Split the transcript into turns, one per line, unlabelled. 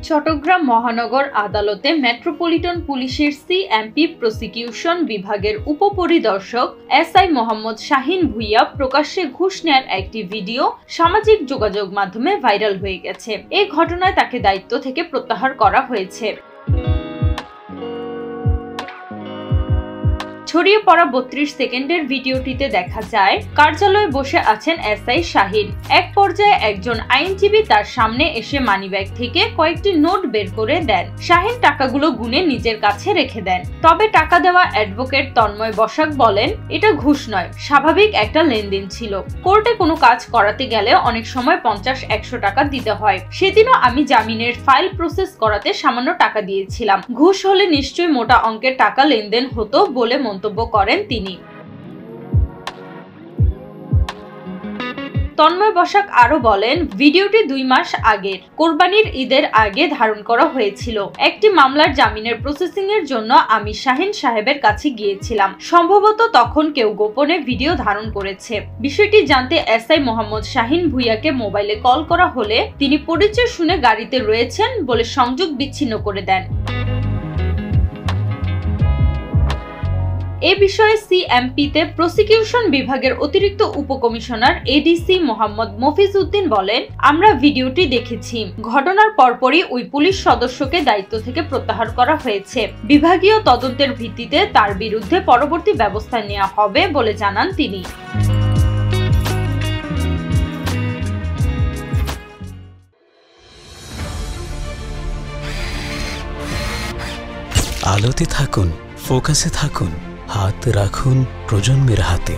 চট্টগ্রাম মহানগর আদালতে মেট্রোপলিটন পুলিশের সিএমপি প্রসিকিউশন বিভাগের উপপরিদর্শক এসআই মোহাম্মদ শাহিন ভুইয়া প্রকাশ্যে ঘুষ নেয়ার একটি ভিডিও সামাজিক যোগাযোগ মাধ্যমে ভাইরাল হয়ে গেছে। এই ঘটনায় তাকে দায়িত্ব থেকে প্রত্যাহার করা হয়েছে। ছড়িয়ে পড়া ৩২ সেকেন্ডের ভিডিওটিতে দেখা যায় কার্যালয়ে বসে আছেন এসআই শাহিন। এক পর্যায়ে একজন আইনজীবী তার সামনে এসে মানিব্যাগ থেকে কয়েকটি নোট বের করে দেন। শাহিন টাকাগুলো গুনে নিজের কাছে রেখে দেন। তবে টাকা দেওয়া অ্যাডভোকেট তন্ময় বসাক বলেন, এটা ঘুষ নয়, স্বাভাবিক একটা লেনদেন ছিল। কোর্টে কোনো কাজ করাতে গেলে অনেক সময় ৫০-১০০ টাকা দিতে হয়। সেদিনও আমি জামিনের ফাইল প্রসেস করাতে সামান্য টাকা দিয়েছিলাম। ঘুষ হলে নিশ্চয়ই মোটা অঙ্কের টাকা লেনদেন হতো বলে মন্তব্য করেন তিনি। তন্ময় বসাক আরো বলেন, ভিডিওটি ২ মাস আগের, কোরবানির ঈদের আগে ধারণ করা হয়েছিল। একটি মামলার জামিনের প্রসেসিং এর জন্য আমি শাহিন সাহেবের কাছে গিয়েছিলাম। সম্ভবত তখন কেউ গোপনে ভিডিও ধারণ করেছে। বিষয়টি জানতে এসআই মোহাম্মদ শাহিন ভুইয়াকে মোবাইলে কল করা হলে তিনি পরিচয় শুনে গাড়িতে রয়েছেন বলে সংযোগ বিচ্ছিন্ন করে দেন। এ বিষয়ে সিএমপিতে প্রসিকিউশন বিভাগের অতিরিক্ত উপকমিশনার এডিসি মোহাম্মদ মফিজ উদ্দিন বলেন, আমরা ভিডিওটি দেখেছি। ঘটনার পরপরই ওই পুলিশ সদস্যকে দায়িত্ব থেকে প্রত্যাহার করা হয়েছে। বিভাগীয় তদন্তের ভিত্তিতে তার বিরুদ্ধে পরবর্তী ব্যবস্থা নেওয়া হবে বলে জানান তিনি।
আলোতে থাকুন, ফোকাসে থাকুন, হাত রাখুন প্রজন্মের হাতে।